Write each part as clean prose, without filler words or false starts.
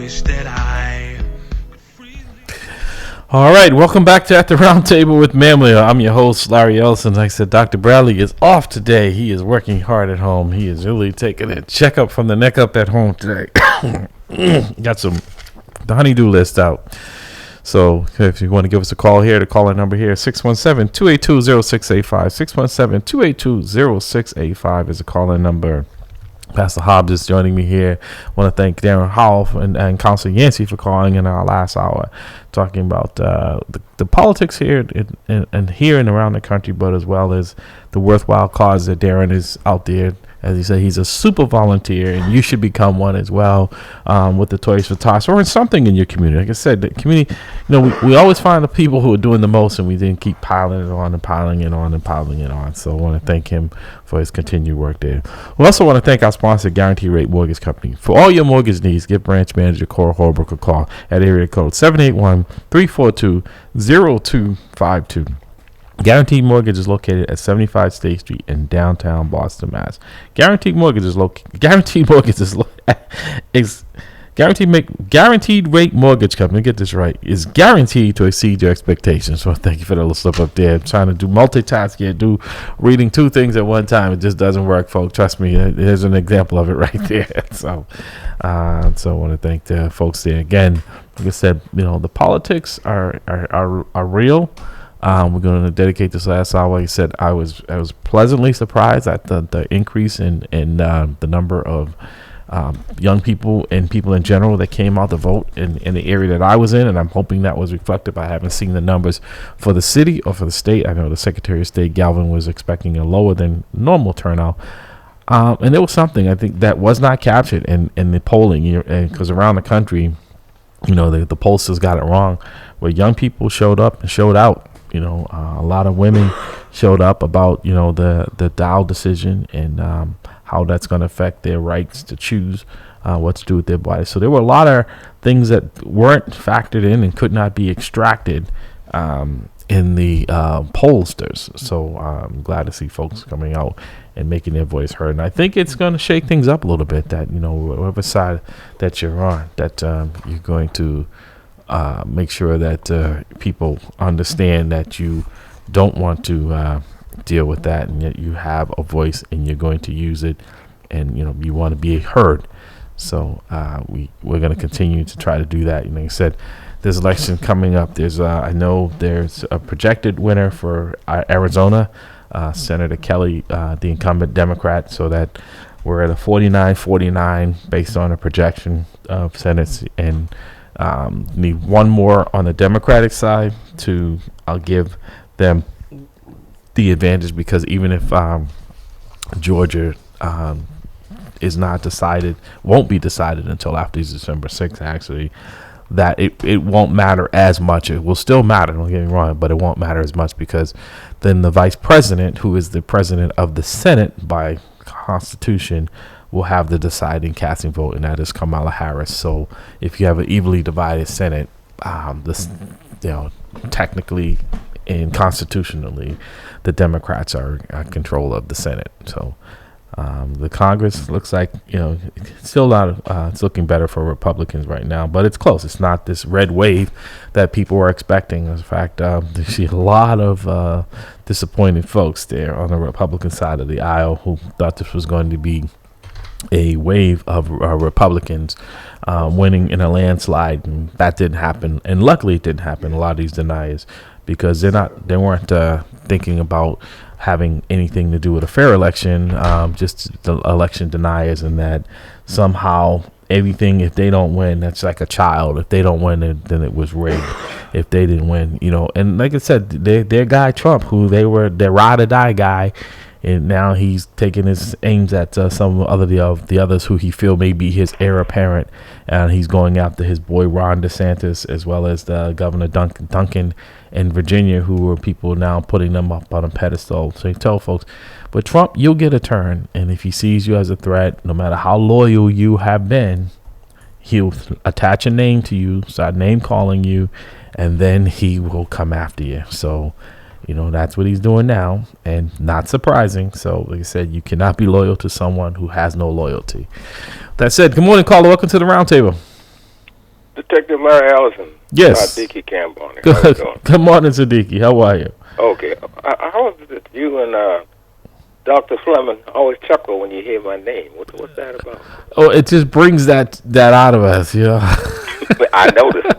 wish that I. All right, welcome back to At the Round Table with Mamley. I'm your host, Larry Ellison. Like I said, Dr. Bradley is off today. He is working hard at home. He is really taking a checkup from the neck up at home today. Got the honey-do list out. So if you want to give us a call here, the call-in number here, 617-282-0685. 617-282-0685 is a call-in number. Pastor Hobbs is joining me here. I want to thank Darren Howell and Councilor Yancey for calling in our last hour, talking about the politics here and here and around the country, but as well as the worthwhile cause that Darren is out there. As he said, he's a super volunteer, and you should become one as well, with the Toys for Tots or in something in your community. Like I said, the community, we always find the people who are doing the most, and we then keep piling it on and piling it on and piling it on. So I want to thank him for his continued work there. We also want to thank our sponsor, Guarantee Rate Mortgage Company. For all your mortgage needs, give branch manager Cora Holbrook a call at area code 781-342-0252. Guaranteed Mortgage is located at 75 State Street in downtown Boston, Mass. Guaranteed Rate Mortgage Company, get this right, is guaranteed to exceed your expectations. So thank you for the little slip up there. I'm trying to do multitask here, reading two things at one time. It just doesn't work, folks. Trust me. There's an example of it right there. So I want to thank the folks there again. Like I said, the politics are real. We're going to dedicate this last hour. Like I said, I was pleasantly surprised at the increase in the number of young people and people in general that came out to vote in the area that I was in, and I'm hoping that was reflected. I haven't seen the numbers for the city or for the state. I know the Secretary of State, Galvin, was expecting a lower than normal turnout. And there was something, I think, that was not captured in the polling, because around the country, the pollsters got it wrong, where young people showed up and showed out. A lot of women showed up about, the Dow decision and how that's going to affect their rights to choose what to do with their bodies. So there were a lot of things that weren't factored in and could not be extracted in the pollsters. So I'm glad to see folks coming out and making their voice heard. And I think it's going to shake things up a little bit that, whatever side that you're on, that you're going to make sure that people understand that you don't want to deal with that, and yet you have a voice and you're going to use it, and you want to be heard. So we're going to continue to try to do that. Like I said, there's election coming up. I know there's a projected winner for Arizona, Senator Kelly, the incumbent Democrat, so that we're at a 49-49 based on a projection of Senate, and need one more on the Democratic side I'll give them the advantage, because even if Georgia is not decided, won't be decided until after December 6th, actually, that it won't matter as much. It will still matter, don't get me wrong, but it won't matter as much, because then the vice president, who is the president of the Senate by Constitution, will have the deciding casting vote, and that is Kamala Harris. So if you have an evenly divided Senate, technically and constitutionally, the Democrats are in control of the Senate. So the Congress looks like, still not, it's looking better for Republicans right now, but it's close. It's not this red wave that people were expecting. In fact, you see a lot of disappointed folks there on the Republican side of the aisle who thought this was going to be a wave of Republicans winning in a landslide, and that didn't happen. And luckily, it didn't happen. A lot of these deniers, because they weren't thinking about having anything to do with a fair election, just the election deniers, and that somehow everything, if they don't win, that's like a child. If they don't win, then it was rigged. If they didn't win, and like I said, their guy Trump, who their ride or die guy. And now he's taking his aims at some of the others who he feel may be his heir apparent, and he's going after his boy Ron DeSantis, as well as the Governor Duncan in Virginia, who are people now putting them up on a pedestal. So he tell folks, but Trump, you'll get a turn, and if he sees you as a threat, no matter how loyal you have been, he'll attach a name to you, start name calling you, and then he will come after you. So that's what he's doing now, and not surprising. So, like I said, you cannot be loyal to someone who has no loyalty. That said, good morning, caller. Welcome to the roundtable. Detective Larry Allison. Yes. Dickey Cambone. Good. Good morning, Siddiqui. How are you? Okay. How is it you and Dr. Fleming always chuckle when you hear my name? What's that about? Oh, it just brings that out of us, you know. I noticed.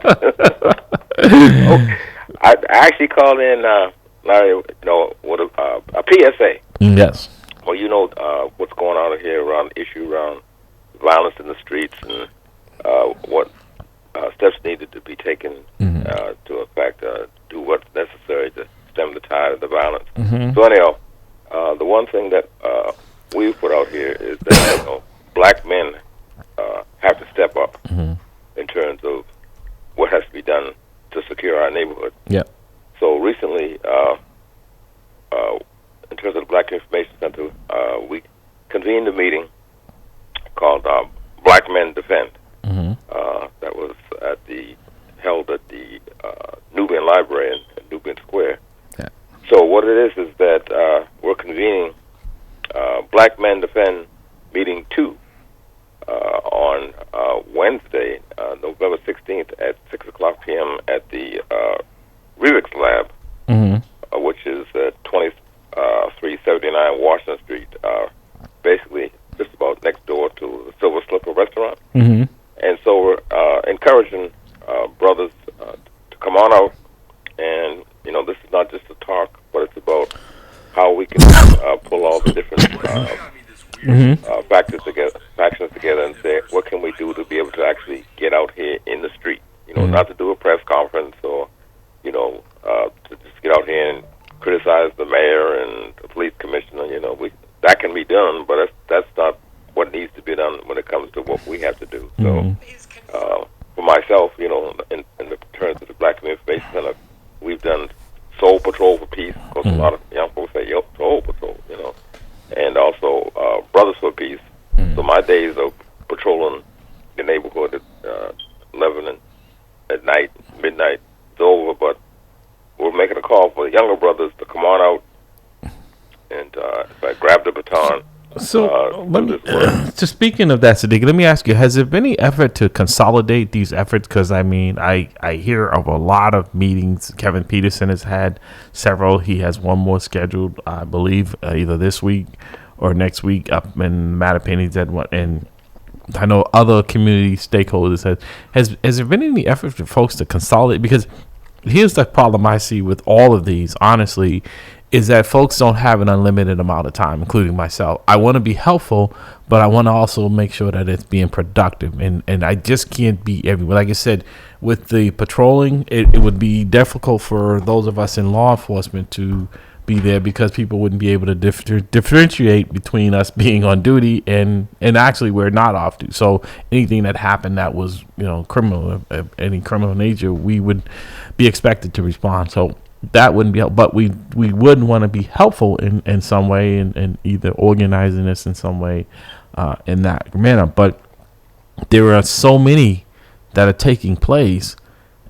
I actually called in, Larry, with a PSA. Yes. Well, what's going on here around violence in the streets and what steps needed to be taken to, in fact, do what's necessary to stem the tide of the violence. So anyhow, the one thing that we've put out here is that black men have to step up in terms of what has to be done to secure our neighborhood. Yeah. So recently, in terms of the Black Information Center, we convened a meeting called Black Men Defend. That was held at the Nubian Library in Nubian Square. Yeah. So what it is that we're convening Black Men Defend Meeting 2 on Wednesday, November 16th at 6 o'clock p.m. at the Revix Lab, which is at 2379 Washington Street, basically just about next door to the Silver Slipper restaurant. And so we're encouraging brothers to come on out, and this is not just a talk, but it's about how we can pull all the different factions together and say, what can we do to be able to actually get out here in the street? Not to do a press conference or, to just get out here and criticize the mayor and the police commissioner. That can be done, but that's not what needs to be done when it comes to what we have to do. So, for myself, in the terms of the Black Information Center, we've done Soul Patrol for Peace, because a lot of young folks say, Soul Patrol, and also Brothers for Peace. So my days of patrolling the neighborhood at 11 at night, midnight, is over, but we're making a call for the younger brothers to come on out and grab the baton. So, just speaking of that, Sadiq, let me ask you, has there been any effort to consolidate these efforts? Because, I hear of a lot of meetings. Kevin Peterson has had several. He has one more scheduled, I believe, either this week or next week up in Mattapan. He's had one. And I know other community stakeholders has there been any effort for folks to consolidate? Because here's the problem I see with all of these, honestly, is that folks don't have an unlimited amount of time, including myself. I want to be helpful, but I want to also make sure that it's being productive. And I just can't be everywhere. Like I said, with the patrolling, it would be difficult for those of us in law enforcement to be there because people wouldn't be able to differentiate between us being on duty and actually we're not off duty. So anything that happened that was, criminal, any criminal nature, we would be expected to respond. So that wouldn't be helpful, but we would want to be helpful in some way and either organizing this in some way in that manner. But there are so many that are taking place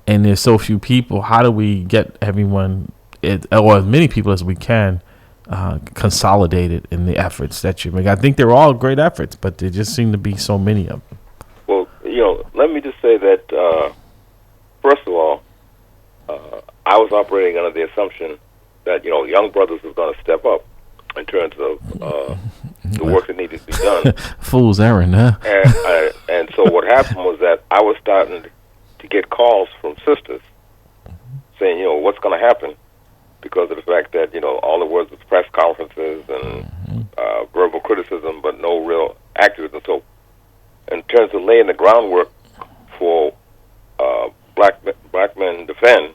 and there's so few people. How do we get everyone, or as many people as we can, consolidated in the efforts that you make? I think they're all great efforts, but there just seem to be so many of them. Well, let me just say that, first of all, I was operating under the assumption that, young brothers was going to step up in terms of the work that needed to be done. Fool's errand, huh? And so what happened was that I was starting to get calls from sisters saying, what's going to happen, because of the fact that, all the words was press conferences and verbal criticism, but no real activism. So in terms of laying the groundwork for Black Men Defend,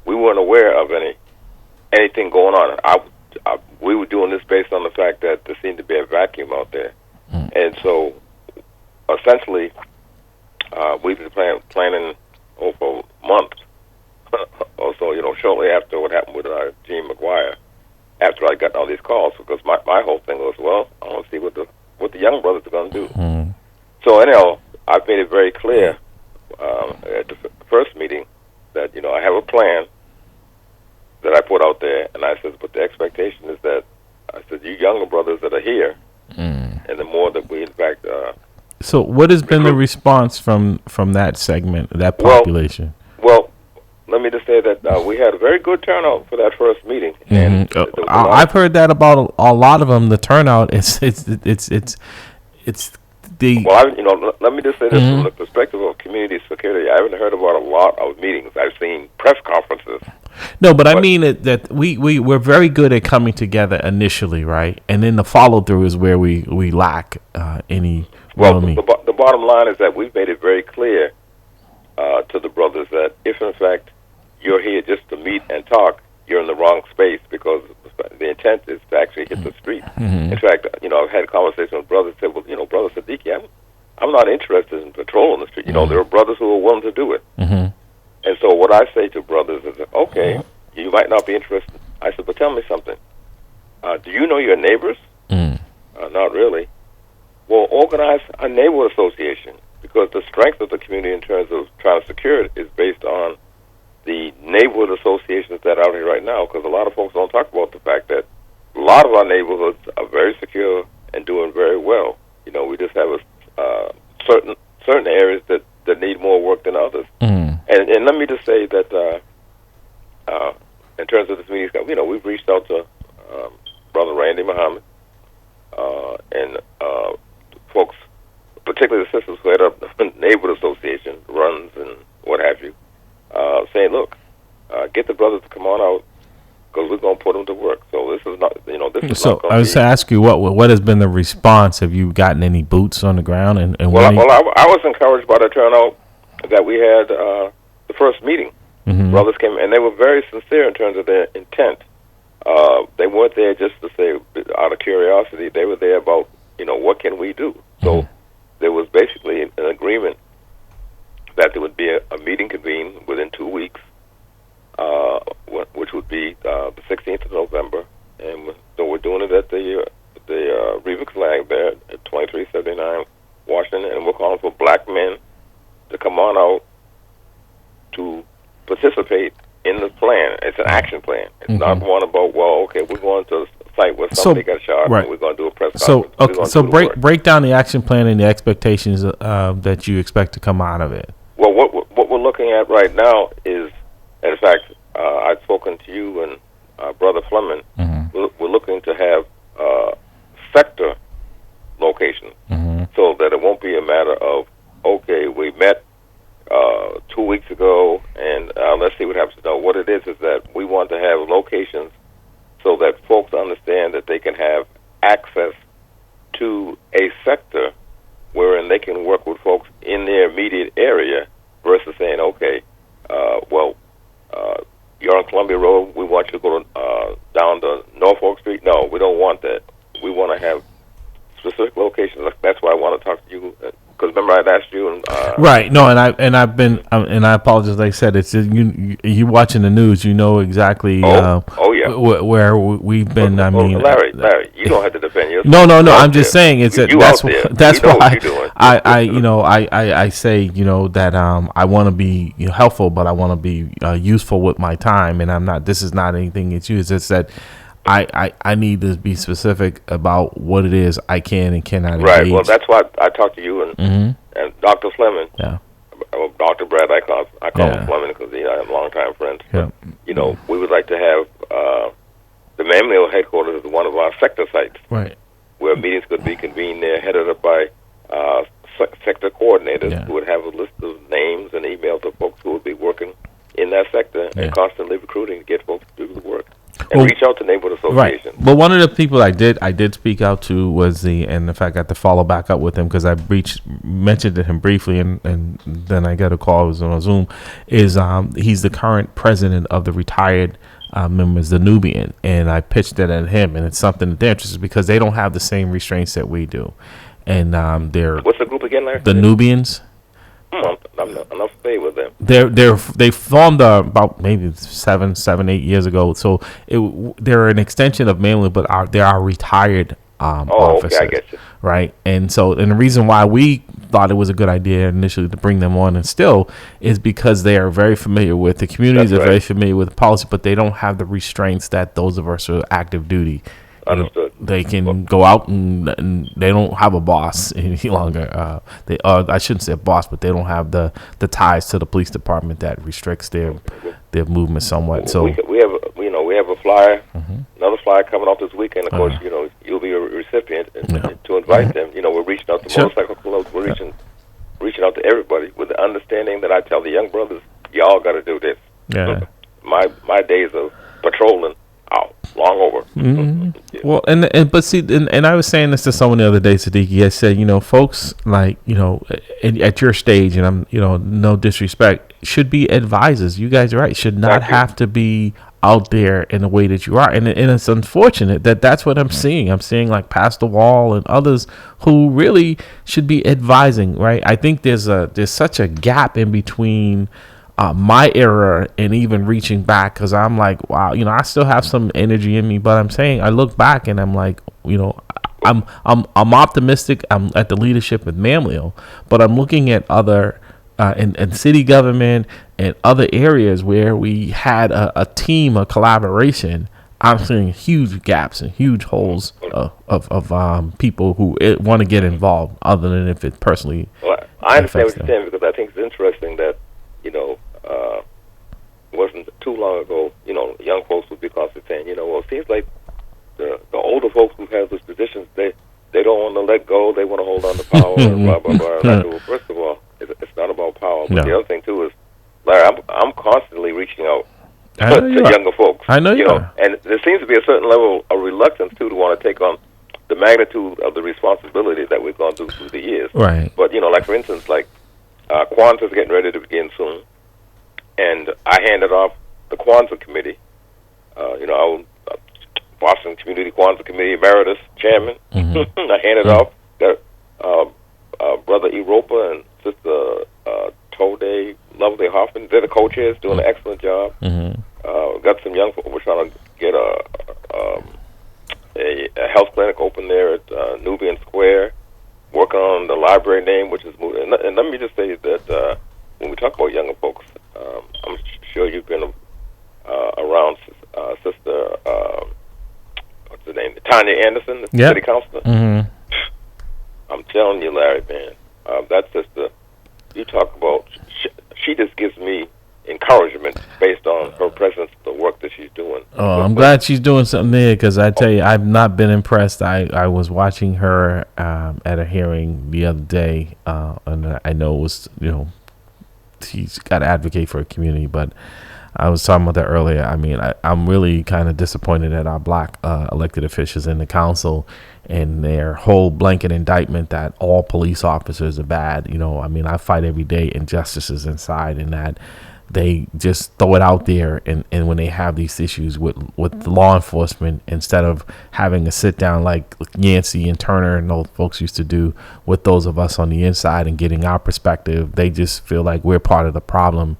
we weren't aware of anything going on. We were doing this based on the fact that there seemed to be a vacuum out there. And so essentially we've been planning for months. Also, shortly after what happened with Gene McGuire, after I got all these calls, because my whole thing was, well, I want to see what the young brothers are going to do. So anyhow, I've made it very clear at the first meeting that, I have a plan that I put out there, and I said, but the expectation is that, I said, you younger brothers that are here, and the more that we, in fact, So what has been the response from that segment, that population? Well, let me just say that we had a very good turnout for that first meeting, and I've heard that about a lot of them. The turnout it's the. Well, let me just say this from the perspective of community security. I haven't heard about a lot of meetings. I've seen press conferences. No, but I mean that we're very good at coming together initially, right? And then the follow through is where we lack any. Well, the bottom line is that we've made it very clear to the brothers that if in fact you're here just to meet and talk, you're in the wrong space, because the intent is to actually hit the street. In fact, I've had a conversation with brothers who said, well, Brother Siddiqui, I'm not interested in patrolling the street. There are brothers who are willing to do it. And so what I say to brothers is, okay, you might not be interested. I said, but tell me something. Do you know your neighbors? Not really. Well, organize a neighborhood association, because the strength of the community in terms of trying to secure it is based on the neighborhood associations that are out here right now, because a lot of folks don't talk about the fact that a lot of our neighborhoods are very secure and doing very well. We just have certain areas that need more work than others. And let me just say that in terms of this meeting, we've reached out to Brother Randy Muhammad and folks, particularly the sisters who head up the neighborhood association, runs and what have you, saying, look, get the brothers to come on out, because we're going to put them to work. So this is not, this is so not I was to ask you, what has been the response? Have you gotten any boots on the ground? I was encouraged by the turnout that we had the first meeting. Brothers came, and they were very sincere in terms of their intent. They weren't there just to say out of curiosity. They were there about, what can we do? So there was basically an agreement that there would be a meeting convened within 2 weeks, which would be the 16th of November. And so we're doing it at the Reevix Lag there at 2379 Washington, and we're calling for black men to come on out to participate in the plan. It's an action plan. It's not one about, we're going to a site where somebody got shot, and we're going to do a press conference. So break down the action plan and the expectations that you expect to come out of it. Well, what we're looking at right now is, in fact, I've spoken to you and Brother Fleming. We're looking to have sector locations, so that it won't be a matter of, okay, we met 2 weeks ago, and let's see what happens. No, what it is that we want to have locations so that folks understand that they can have access to a sector wherein they can work with folks in their immediate area, versus saying, okay, you're on Columbia Road, we want you to go down to Norfolk Street. No, we don't want that. We want to have specific locations. That's why I want to talk to you, because remember I'd asked you. Right. No, I've been, and I apologize. Like I said, it's you watching the news. You know exactly. Where we've been. I mean, Larry, you don't have to defend yourself. No. I'm just saying it's that's why I say that I want to be helpful, but I want to be useful with my time, and I'm not. This is not anything against you. It's just that I need to be specific about what it is I can and cannot engage. Right. Well, that's why I talked to you and Dr. Fleming. Yeah. Dr. Brad, I call him Fleming because I'm longtime friends. Yeah. But, we would like to have the Mamleo headquarters is one of our sector sites. Right. Where meetings could be convened there, headed up by sector coordinators who would have a list of names and emails of folks who would be working in that sector and constantly recruiting to get folks to do the work. And reach out to neighborhood associations. Right. Well, one of the people I did speak out to was and in fact I got to follow back up with him because I mentioned to him briefly, and then I got a call. It was on Zoom. He's the current president of the retired members, the Nubian, and I pitched it at him, and it's something that they're interested because they don't have the same restraints that we do, and they're what's the group again, Larry? The Nubians. I'm not familiar with them. They formed about maybe 8 years ago. So they're an extension of Mainland, but they are retired officers. Okay, I get you. Right, and the reason why we thought it was a good idea initially to bring them on, and still, is because they are very familiar with the communities. They're very familiar with the policy, but they don't have the restraints that those of us who are active duty Understood. They can go out and they don't have a boss any longer. I shouldn't say a boss, but they don't have the ties to the police department that restricts their movement somewhat. So we have a flyer, another flyer coming off this weekend. Of course, you'll be a recipient to invite them. We're reaching out to motorcycle clubs. We're reaching out to everybody with the understanding that I tell the young brothers, y'all got to do this. Yeah. My days of patrolling out long over. Yeah. Well, but see, and I was saying this to someone the other day, Siddiqui. I said, folks, like, at your stage, and I'm, no disrespect, should be advisors. You guys are right. Should not have to be out there in the way that you are, and it's unfortunate that that's what I'm seeing. I'm seeing like Pastor Wall and others who really should be advising. Right? I think there's such a gap in between. My era and even reaching back, because I'm like, wow, I still have some energy in me, but I'm saying I look back and I'm like, I'm optimistic. I'm at the leadership with Mamleo, but I'm looking at other in city government and other areas where we had a team, a collaboration. I'm seeing huge gaps and huge holes of people who want to get involved, other than if it personally. Well, I understand what you're saying, because I think it's interesting that wasn't too long ago, young folks would be constantly saying, well, it seems like the older folks who have those positions, they don't want to let go, they want to hold on to power, and blah, blah, blah. And I go, well, first of all, it's not about power. But the other thing, too, is, Larry, I'm constantly reaching out to younger folks. I know you are. And there seems to be a certain level of reluctance, too, to want to take on the magnitude of the responsibility that we've gone through the years. Right. But, like, for instance, like, Kwanzaa's getting ready to begin soon. And I handed off the Kwanzaa Committee, Boston Community Kwanzaa Committee Emeritus Chairman. I handed off Brother Europa and Sister Tode Lovely Hoffman. They're the co-chairs, doing an excellent job. Got some young people. We're trying to get a health clinic open there at Nubian Square, working on the library name, which is moving. And let me just say that when we talk about younger folks, I'm sure you've been around Sister, what's her name, Tanya Anderson, the city councilor. I'm telling you, Larry, man, that sister, you talk about, she just gives me encouragement based on her presence, the work that she's doing. Oh, I'm glad she's doing something there, because I tell you, I've not been impressed. I was watching her at a hearing the other day, and I know it was, she's got to advocate for a community, but I was talking about that earlier. I mean, I'm really kind of disappointed at our black elected officials in the council and their whole blanket indictment that all police officers are bad. I mean, I fight every day injustices inside, and that they just throw it out there. And when they have these issues with law enforcement, instead of having a sit down like Yancey and Turner and those folks used to do with those of us on the inside and getting our perspective, they just feel like we're part of the problem.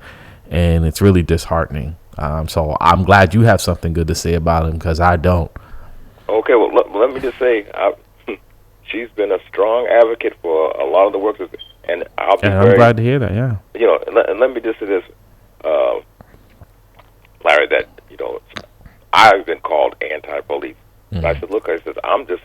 And it's really disheartening. So I'm glad you have something good to say about him, because I don't. Okay, well, let me just say, she's been a strong advocate for a lot of the work, and I'm glad to hear that. Yeah. And let me just say this, Larry, that I've been called anti-police. I said, look, I'm just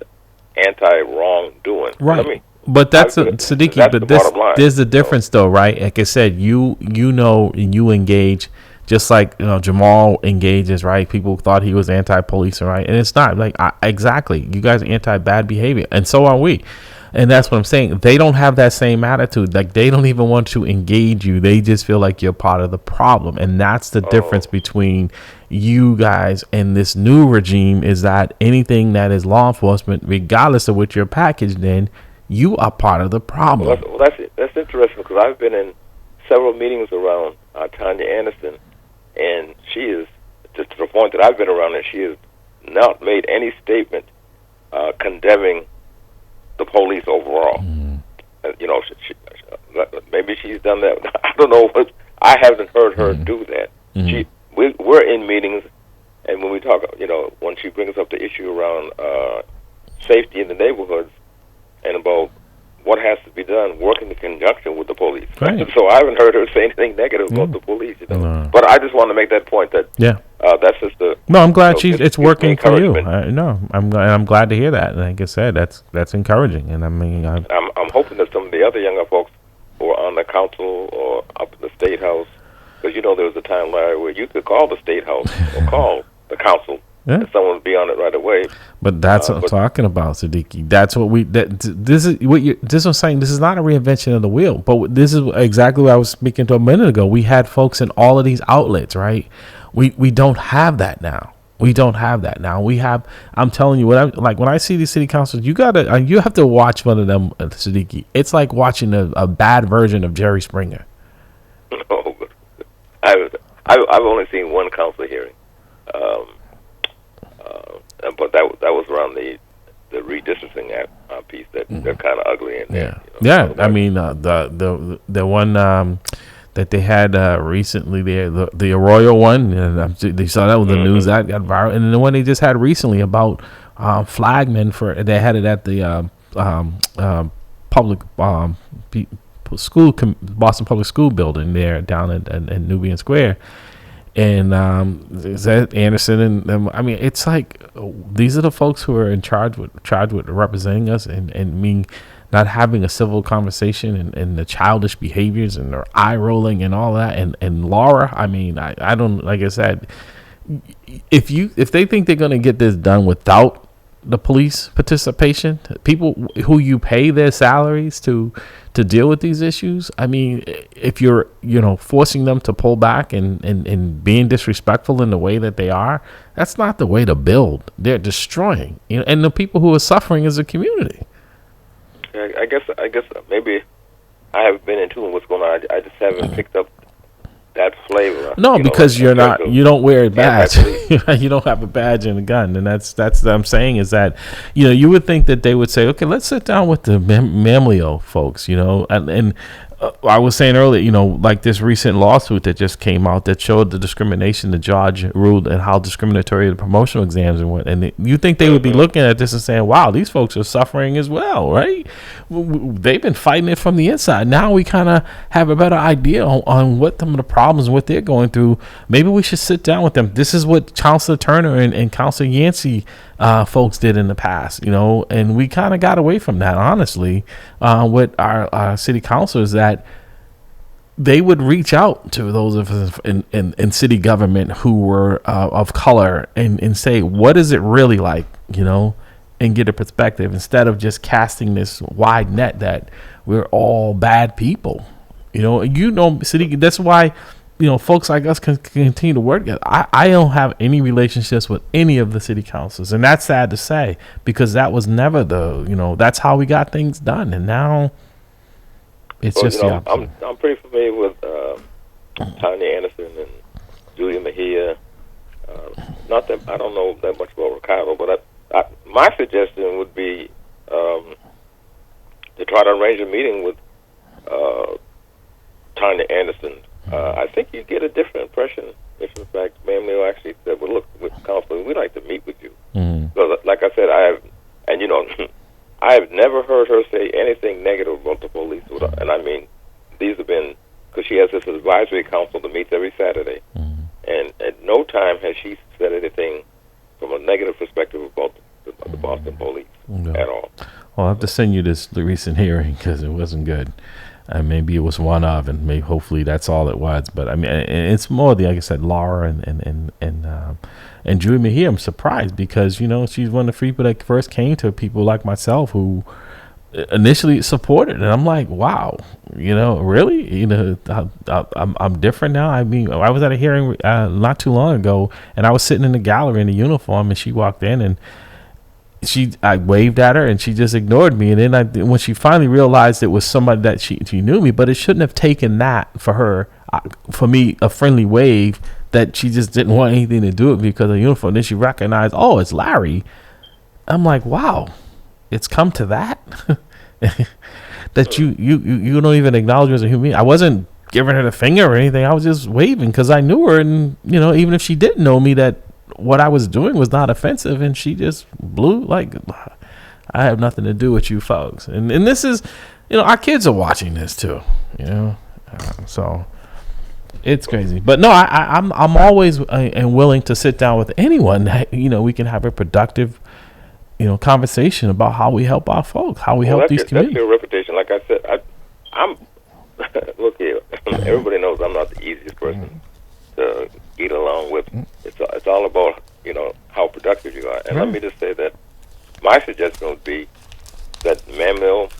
anti-wrongdoing. Right. But that's Siddiqui. But there's a difference, though, right? Like I said, you you engage, just like Jamal engages, right? People thought he was anti-police, right? And it's not like exactly. You guys are anti-bad behavior, and so are we. And that's what I'm saying. They don't have that same attitude. Like, they don't even want to engage you. They just feel like you're part of the problem, and that's the difference between you guys and this new regime. Is that anything that is law enforcement, regardless of what your package, then you are part of the problem. Well, that's interesting, because I've been in several meetings around Tanya Anderson, and she is, just to the point that I've been around her, she has not made any statement condemning the police overall. Maybe she's done that. I don't know, but I haven't heard her do that. We're in meetings, and when we talk, when she brings up the issue around safety in the neighborhoods, and about what has to be done, working in conjunction with the police. Right. So I haven't heard her say anything negative about the police. But I just want to make that point that That's just the. No, I'm glad It's it's working for you. encouragement. No, I'm glad to hear that. Like I said, that's encouraging, and I mean, I'm hoping that some of the other younger folks who are on the council or up in the state house, because there was a time, Larry, where you could call the state house or call the council, yeah. and someone would be on it right away. But that's what I'm talking about, Siddiqui. That's what this is what you. This is what I'm saying. This is not a reinvention of the wheel, but this is exactly what I was speaking to a minute ago. We had folks in all of these outlets, right? We don't have that now. We don't have that now. We have. I'm telling you, when I see these city councils, you have to watch one of them, Siddiqui. It's like watching a bad version of Jerry Springer. No, I've only seen one council hearing, but that was around the redistricting piece that they're kind of ugly in there. I mean the one that they had recently, the Arroyo one. They saw that with the news that got viral, and then the one they just had recently about flagmen they had it at the public school, Boston Public School building there down in Nubian Square. And is that Anderson and them? I mean, it's like these are the folks who are charged with representing us, and me not having a civil conversation, and the childish behaviors and their eye rolling and all that. And Laura, I mean, I don't, like I said, if they think they're gonna get this done without the police participation, people who you pay their salaries to deal with these issues. I mean, if you're, forcing them to pull back and being disrespectful in the way that they are, that's not the way to build. They're destroying, and the people who are suffering is a community. I guess maybe I haven't been in tune what's going on. I just haven't picked up that flavor. No, because you don't wear a badge. You don't have a badge and a gun, and that's what I'm saying is that, you would think that they would say, okay, let's sit down with the Mamleo folks, and I was saying earlier, like this recent lawsuit that just came out that showed the discrimination the judge ruled and how discriminatory the promotional exams and you think they would be looking at this and saying, wow, these folks are suffering as well, right? They've been fighting it from the inside. Now we kind of have a better idea on what some of the problems, what they're going through. Maybe we should sit down with them. This is what Counselor Turner and Counselor Yancey folks did in the past, and we kind of got away from that, honestly, with our city councilors, that they would reach out to those of us in city government who were of color and say, what is it really like, and get a perspective instead of just casting this wide net that we're all bad people. City. That's why, folks like us can continue to work together. I don't have any relationships with any of the city councils, and that's sad to say because that was never that's how we got things done, and now it's just the opposite. I'm pretty familiar with Tanya Anderson and Julia Mejia. Not that I don't know that much about Ricardo, but my suggestion would be to try to arrange a meeting with Tanya Anderson. I think you get a different impression if, in fact, Ma'am Leo actually said, well, look, with counseling, we'd like to meet with you. So, like I said, I have never heard her say anything negative about the police. And I mean, these have been, because she has this advisory council that meets every Saturday. And at no time has she said anything from a negative perspective about the Boston police at all. Well, I'll have to send you this recent hearing because it wasn't good. Maybe it was one of, and maybe hopefully that's all it was. But I mean, it's more like I said, Laura and Julie Mejia. I'm surprised because she's one of the people that first came to people like myself who initially supported, and I'm like, wow, really, I'm different now. I mean, I was at a hearing not too long ago, and I was sitting in the gallery in a uniform, and she walked in and. I waved at her and she just ignored me. And then when she finally realized it was somebody that she knew me, but it shouldn't have taken that for her, for me, a friendly wave that she just didn't want anything to do with me because of the uniform. Then she recognized, oh, it's Larry. I'm like, wow, it's come to that, that you don't even acknowledge me as a human being. I wasn't giving her the finger or anything. I was just waving because I knew her. And, even if she didn't know me, that what I was doing was not offensive, and she just blew like, I have nothing to do with you folks. And this is, our kids are watching this too, so It's crazy. But no, I'm always and willing to sit down with anyone that we can have a productive conversation about how we help our folks, how we help these communities. That's your reputation. Like I said, I'm look here. Everybody knows I'm not the easiest person to get along with. It's all about how productive you are. And let me just say that my suggestion would be that Manuel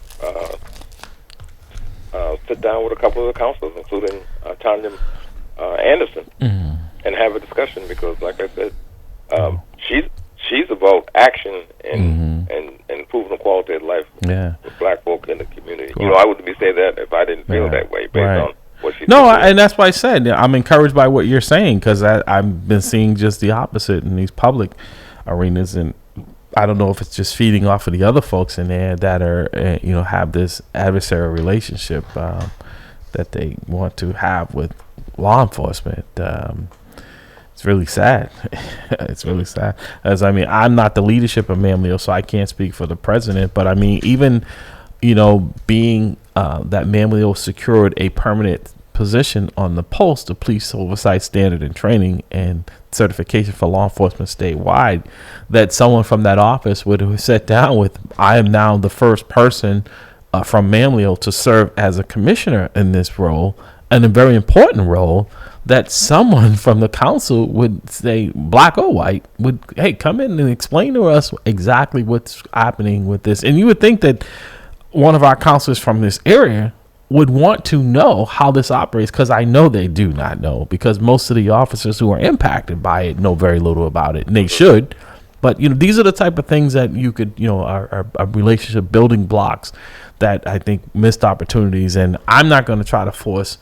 sit down with a couple of the councilors, including Tanya Anderson, and have a discussion, because, like I said, she's about action and improving the quality of life with black folk in the community. Cool. I wouldn't be saying that if I didn't feel that way based on what she. No, and that's why I said I'm encouraged by what you're saying, because I've been seeing just the opposite in these public arenas, and I don't know if it's just feeding off of the other folks in there that are have this adversarial relationship that they want to have with law enforcement. It's really sad. It's really sad. I'm not the leadership of Mamleo, so I can't speak for the president. But even, being that Mamleo secured a permanent position on the post, the police oversight standard and training and certification for law enforcement statewide, that someone from that office would have sat down with, I am now the first person from Mamleo to serve as a commissioner in this role, and a very important role, that someone from the council would say, black or white, would, hey, come in and explain to us exactly what's happening with this. And you would think that one of our councilors from this area would want to know how this operates, because I know they do not know, because most of the officers who are impacted by it know very little about it, and they should. But these are the type of things that you could are relationship building blocks that I think missed opportunities. And I'm not going to try to force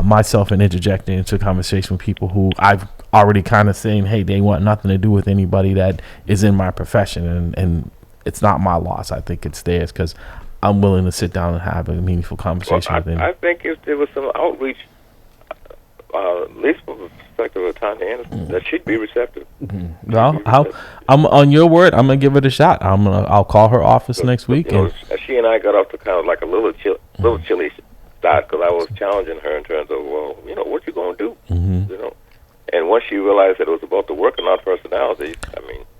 myself and interjecting into a conversation with people who I've already kind of saying, hey, they want nothing to do with anybody that is in my profession, and it's not my loss. I think it's theirs, because I'm willing to sit down and have a meaningful conversation with them. I think if there was some outreach, at least from the perspective of Tanya Anderson, that she'd be receptive. Well, I'm on your word. I'm gonna give it a shot. I'll call her office next week. She and I got off to kind of like a little chilly start, because I was challenging her in terms of, what you gonna do, And once she realized that it was about the work and not personality,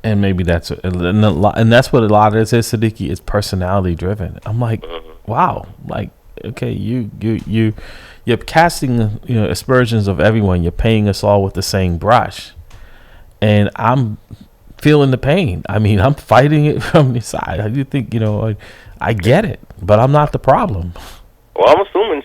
and maybe that's what a lot of this is, Siddiqui. It's personality driven. I'm like, wow, like, okay, you're casting aspersions of everyone. You're painting us all with the same brush, and I'm feeling the pain. I'm fighting it from the side. I do think I get it, but I'm not the problem. Well, I'm assuming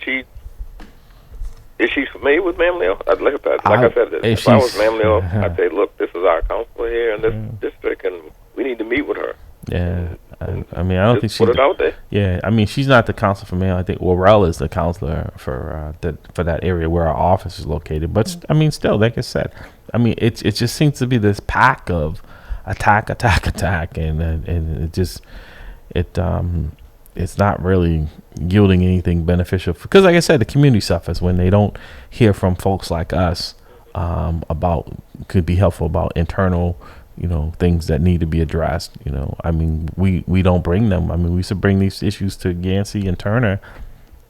is she familiar with Mamleo? Like I said, if I was Mamleo, I'd say, look, this is our counselor here in this district, and we need to meet with her. Yeah, I don't think she's put it out there. Yeah, she's not the counselor for Mamleo. I think Orrell is the counselor for that area where our office is located. But still, like I said, it just seems to be this pack of attack, and it's not really yielding anything beneficial, because, like I said, the community suffers when they don't hear from folks like us could be helpful about internal things that need to be addressed. We don't bring them. We used to bring these issues to Yancey and Turner.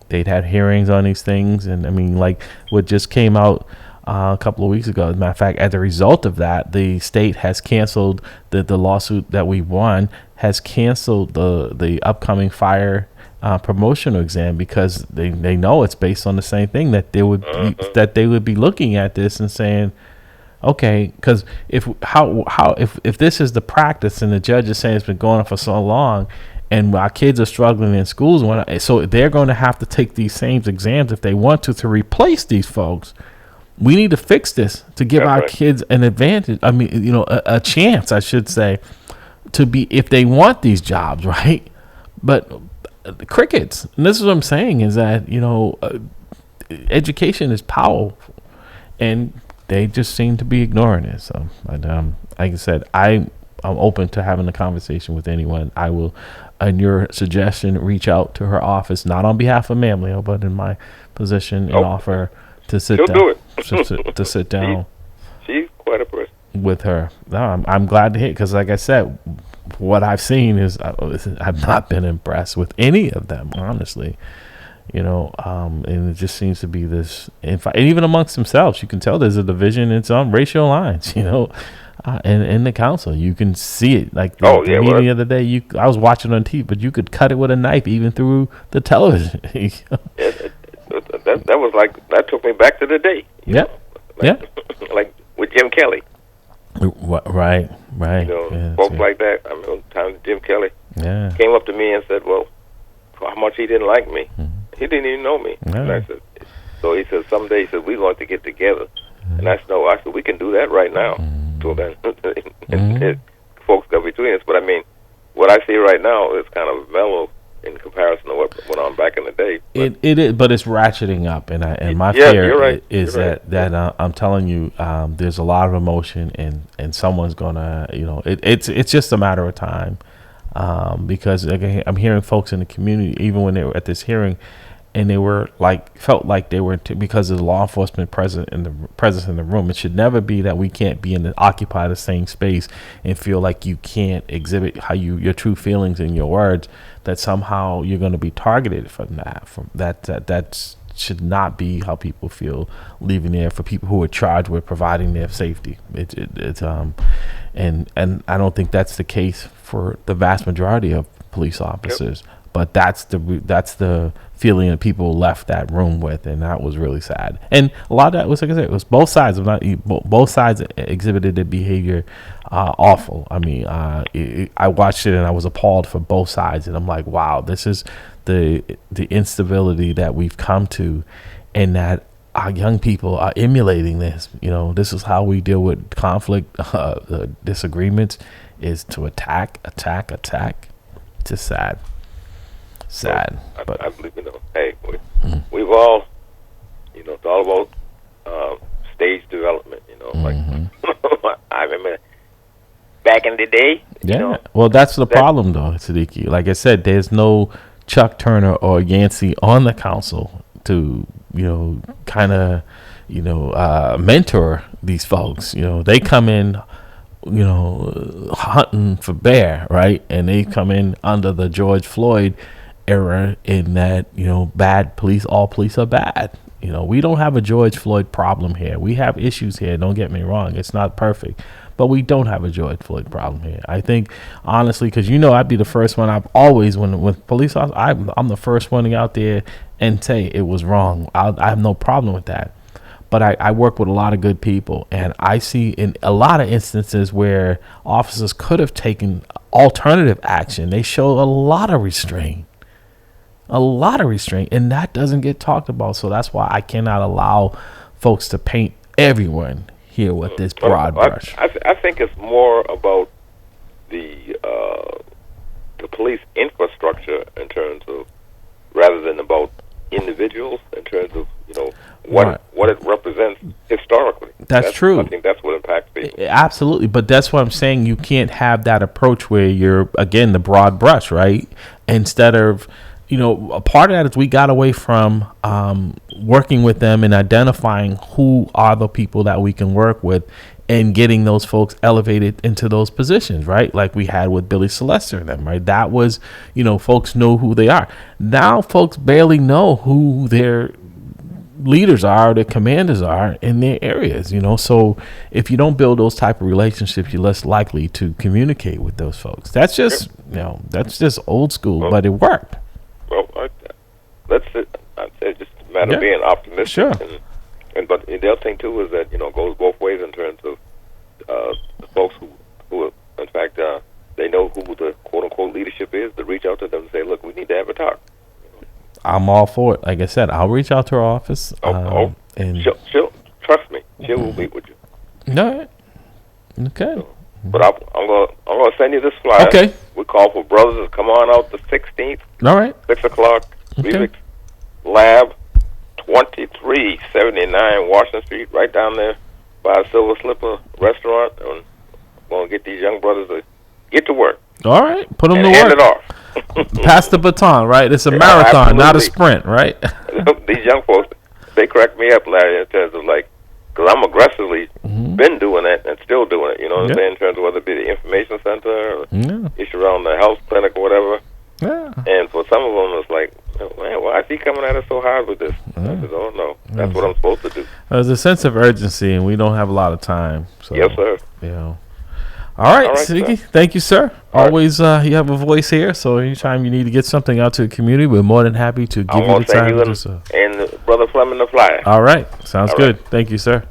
They'd had hearings on these things, and like what just came out a couple of weeks ago. As a matter of fact, as a result of that, the state has canceled the lawsuit that we won, has canceled the upcoming fire promotional exam, because they know it's based on the same thing, that they would be looking at this and saying, okay, because if this is the practice, and the judge is saying it's been going on for so long, and our kids are struggling in schools, so they're going to have to take these same exams if they want to replace these folks. We need to fix this to give our kids an advantage. A chance, I should say, to be, if they want these jobs, right? But crickets. And this is what I'm saying, is that education is powerful, and they just seem to be ignoring it. So, like I said, I'm open to having a conversation with anyone. I will, on your suggestion, reach out to her office, not on behalf of Mamleo, but in my position, and offer to sit She'll down. Do it. to sit down. She's quite a person. With her. No, I'm glad to hear, because, like I said, what I've seen is I've not been impressed with any of them, honestly. And it just seems to be this, and even amongst themselves, you can tell there's a division. It's on racial lines, and in the council, you can see it. Like the meeting the other day, I was watching on TV, but you could cut it with a knife even through the television. That was like, that took me back to the day. Like with Jim Kelly. Right. Folks like that. I mean, times Jim Kelly came up to me and said, "Well, how much he didn't like me. He didn't even know me." And I said, so he said, someday, he said, we're going to get together. And I said, we can do that right now. So then, and folks got between us. But I mean, what I see right now is kind of mellow in comparison to what went on back in the day. But it is, but it's ratcheting up, and my fear is that I'm telling you, there's a lot of emotion, and someone's gonna, it's just a matter of time, because again, I'm hearing folks in the community, even when they were at this hearing, and they were felt like they were because of the law enforcement presence in the room. It should never be that we can't be occupy the same space and feel like you can't exhibit your true feelings and your words. That somehow you're going to be targeted from that. That should not be how people feel leaving there for people who are charged with providing their safety. And I don't think that's the case for the vast majority of police officers. Yep. But that's the feeling that people left that room with, and that was really sad. And a lot of that was, like I said, it was both sides. Both sides exhibited their behavior awful. I mean, I watched it and I was appalled for both sides, and I'm like, wow, this is the instability that we've come to, and that our young people are emulating this. This is how we deal with conflict, disagreements, is to attack. It's just sad. I believe, hey, we've all, it's all about stage development, like, I remember back in the day. Yeah, well, that's the problem, though, Siddiqui. Like I said, there's no Chuck Turner or Yancey on the council to, kind of, mentor these folks. They come in, hunting for bear, right? And they come in under the George Floyd era in that, bad police, all police are bad. We don't have a George Floyd problem here. We have issues here. Don't get me wrong. It's not perfect, but we don't have a George Floyd problem here. I think, honestly, because, I'd be the first one. I've always, with police officers, I'm the first one to out there and say it was wrong. I have no problem with that. But I work with a lot of good people, and I see in a lot of instances where officers could have taken alternative action. They show a lot of restraint. And that doesn't get talked about. So that's why I cannot allow folks to paint everyone here with this broad brush. I think it's more about the police infrastructure in terms of, rather than about individuals in terms of, what it represents historically. That's true. I think that's what impacts people. Absolutely. But that's what I'm saying. You can't have that approach where you're, again, the broad brush, right? Instead of, a part of that is we got away from working with them and identifying who are the people that we can work with and getting those folks elevated into those positions, right? Like we had with Billy Celester and them, right? That was, folks know who they are. Now folks barely know who their leaders are, their commanders are in their areas, So if you don't build those type of relationships, you're less likely to communicate with those folks. That's just, that's just old school, but it worked. Well, that's it. I'd say it's just a matter of being optimistic. Sure. But the other thing too is that goes both ways in terms of the folks who in fact they know who the quote unquote leadership is, but reach out to them and say, look, we need to have a talk. I'm all for it. Like I said, I'll reach out to her office. And she'll trust me. She will meet with you. All right. Okay. So, but I'm gonna send you this flyer. Okay. We call for brothers to come on out the 16th. All right. 6 o'clock. Okay. Lab, 2379 Washington Street, right down there by the Silver Slipper restaurant. And we're gonna get these young brothers to get to work. All right. Put them and to hand work. it off. Pass the baton, right? It's a marathon, not a sprint, right? These young folks, they crack me up, Larry, in terms of because I'm aggressively been doing it and still doing it. You know what I'm saying? In terms of whether it be the information center or issue around the health clinic or whatever. Yeah. And for some of them, it's like, Man, why is he coming at us so hard with this? I said, oh, no. That's what I'm supposed to do. There's a sense of urgency, and we don't have a lot of time. So, Yes, sir. You know. All right, Siggy. Thank you, sir. Always, you have a voice here, so anytime you need to get something out to the community, we're more than happy to give you the time to do so. And Brother Fleming the Flyer. All right. Sounds good. Thank you, sir.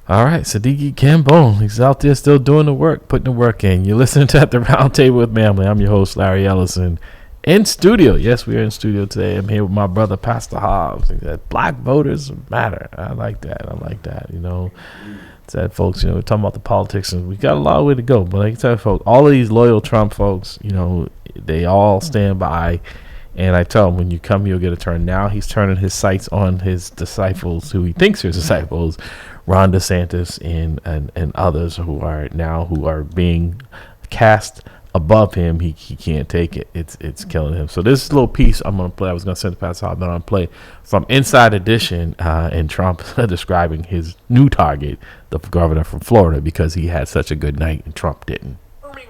All right, Siddiqui Cambone. He's out there still doing the work, putting the work in. You're listening to At the Round Table with Mamley. I'm your host, Larry Ellison. In studio. Yes, we are in studio today. I'm here with my brother, Pastor Hobbs. He said, Black voters matter. I like that. You know, said, folks, you know, we're talking about the politics, and we got a long way to go. But I can tell you, folks, all of these loyal Trump folks, you know, they all stand by. And I tell him, when you come, you'll get a turn. Now he's turning his sights on his disciples, who he thinks are disciples, Ron DeSantis and others who are being cast above him. He can't take it. It's killing him. So this little piece I'm going to play, I was going to send it to Pastor Hobbs, but I'm going to play from Inside Edition, and Trump describing his new target, the governor from Florida, because he had such a good night and Trump didn't.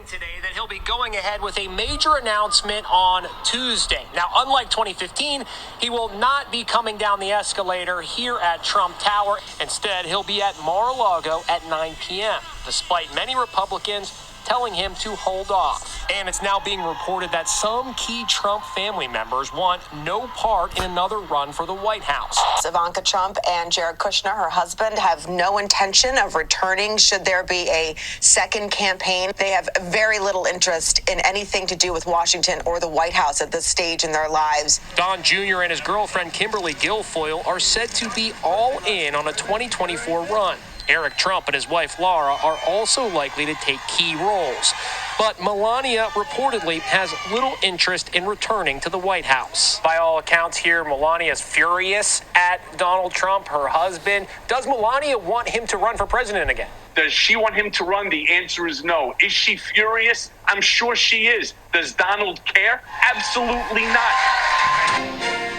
Today that he'll be going ahead with a major announcement on Tuesday. Now, unlike 2015, he will not be coming down the escalator here at Trump Tower. Instead, he'll be at Mar-a-Lago at 9 p.m., despite many Republicans telling him to hold off. And it's now being reported that some key Trump family members want no part in another run for the White House. Ivanka Trump and Jared Kushner, her husband, have no intention of returning should there be a second campaign. They have very little interest in anything to do with Washington or the White House at this stage in their lives. Don Jr. and his girlfriend Kimberly Guilfoyle are said to be all in on a 2024 run. Eric Trump and his wife Laura are also likely to take key roles. But Melania reportedly has little interest in returning to the White House. By all accounts here, Melania is furious at Donald Trump, her husband. Does Melania want him to run for president again? Does she want him to run? The answer is no. Is she furious? I'm sure she is. Does Donald care? Absolutely not.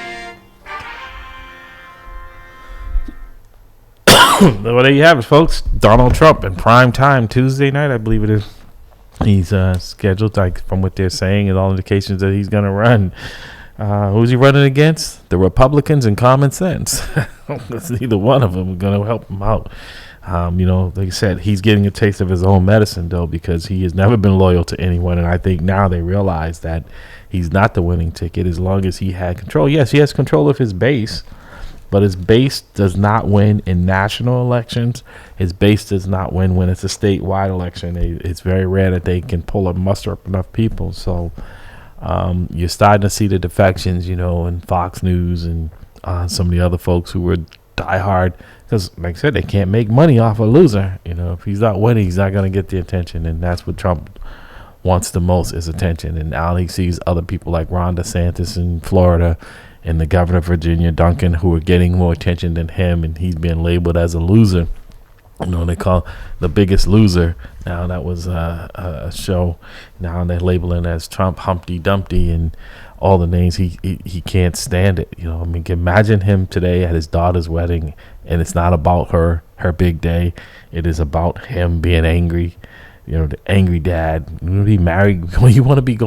Well, there you have it, folks. Donald Trump in prime time Tuesday night, I believe it is. He's scheduled, like from what they're saying, and all indications that he's going to run. Who's he running against? The Republicans and common sense. Neither one of them are going to help him out. You know, like I said, he's getting a taste of his own medicine, though, because he has never been loyal to anyone. And I think now they realize that he's not the winning ticket as long as he had control. Yes, he has control of his base. But his base does not win in national elections. His base does not win when it's a statewide election. It's very rare that they can muster up enough people. So you're starting to see the defections, you know, in Fox News and some of the other folks who were diehard. Because, like I said, they can't make money off a loser. You know, if he's not winning, he's not going to get the attention. And that's what Trump wants the most, is attention. And now he sees other people like Ron DeSantis in Florida and the governor of Virginia, Duncan, who are getting more attention than him, and he's being labeled as a loser. You know, they call The Biggest Loser. Now that was a show. Now they're labeling as Trump Humpty Dumpty and all the names. He can't stand it. You know, I mean, imagine him today at his daughter's wedding, and it's not about her big day. It is about him being angry. You know, the angry dad. You want to be married? You want to be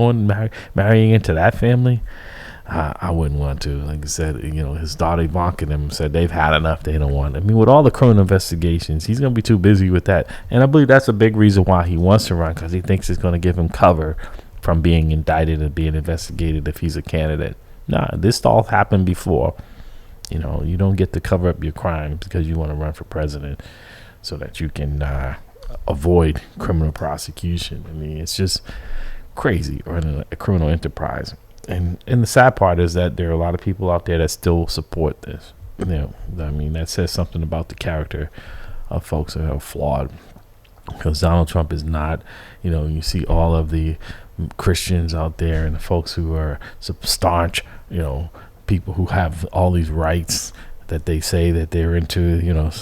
marrying into that family? I wouldn't want to. Like I said, you know, his daughter Ivanka and him said they've had enough. They don't want it. I mean, with all the criminal investigations, he's going to be too busy with that. And I believe that's a big reason why he wants to run, because he thinks it's going to give him cover from being indicted and being investigated if he's a candidate. Nah, this all happened before. You know, you don't get to cover up your crimes because you want to run for president so that you can avoid criminal prosecution. I mean, it's just crazy, or a criminal enterprise. And the sad part is that there are a lot of people out there that still support this. You know, I mean, that says something about the character of folks that are flawed. Because Donald Trump is not, you know, you see all of the Christians out there and the folks who are staunch, you know, people who have all these rights that they say that they're into, you know,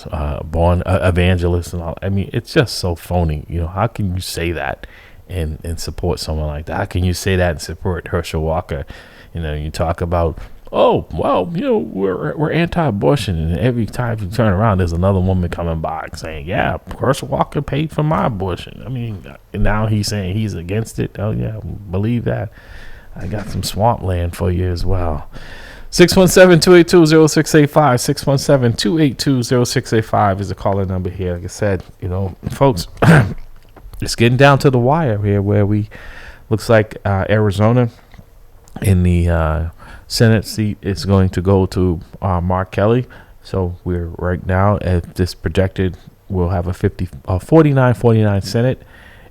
born evangelists and all. I mean, it's just so phony. You know, how can you say that and support someone like that? How can you say that and support Herschel Walker? You know, you talk about, oh, well, you know, we're anti-abortion, and every time you turn around, there's another woman coming by saying, yeah, Herschel Walker paid for my abortion. I mean, now he's saying he's against it. Oh, yeah, believe that. I got some swampland for you as well. 617-282-0685. 617-282-0685 is the caller number here. Like I said, folks, it's getting down to the wire here where looks like Arizona in the Senate seat is going to go to Mark Kelly. So we're right now at this projected, we'll have a 49-49 Senate.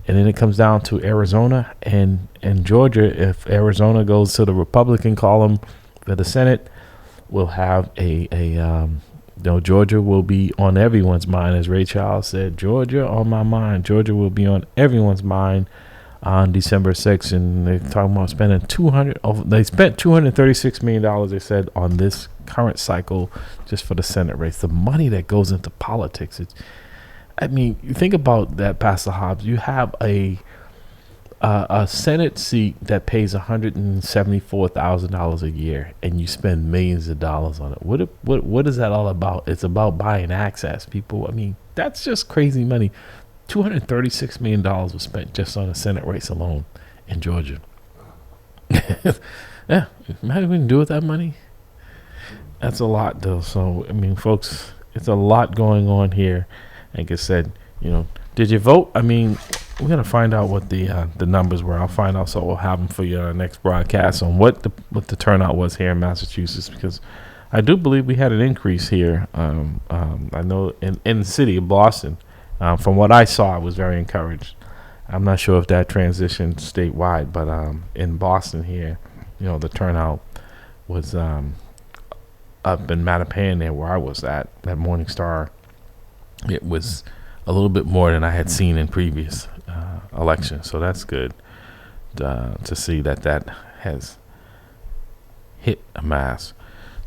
And then it comes down to Arizona and Georgia. If Arizona goes to the Republican column for the Senate, we'll have Georgia will be on everyone's mind. As Ray Charles said, Georgia on my mind. Georgia will be on everyone's mind on December 6th. And they're talking about spending they spent $236 million, they said, on this current cycle just for the Senate race. The money that goes into politics, you think about that, Pastor Hobbs. You have a Senate seat that pays $174,000 a year, and you spend millions of dollars on it. What is that all about? It's about buying access, people. That's just crazy money. $236 million was spent just on a Senate race alone in Georgia. Yeah, imagine what we can do with that money. That's a lot, though. So, folks, it's a lot going on here. Like I said, did you vote? We're going to find out what the numbers were. I'll find out, so we'll have them for your next broadcast on what the turnout was here in Massachusetts, because I do believe we had an increase here. I know in the city of Boston, from what I saw, I was very encouraged. I'm not sure if that transitioned statewide, but in Boston here, the turnout was up in Mattapan there where I was at Morning Star. It was a little bit more than I had seen in previous elections, so that's good to see that has hit a mass.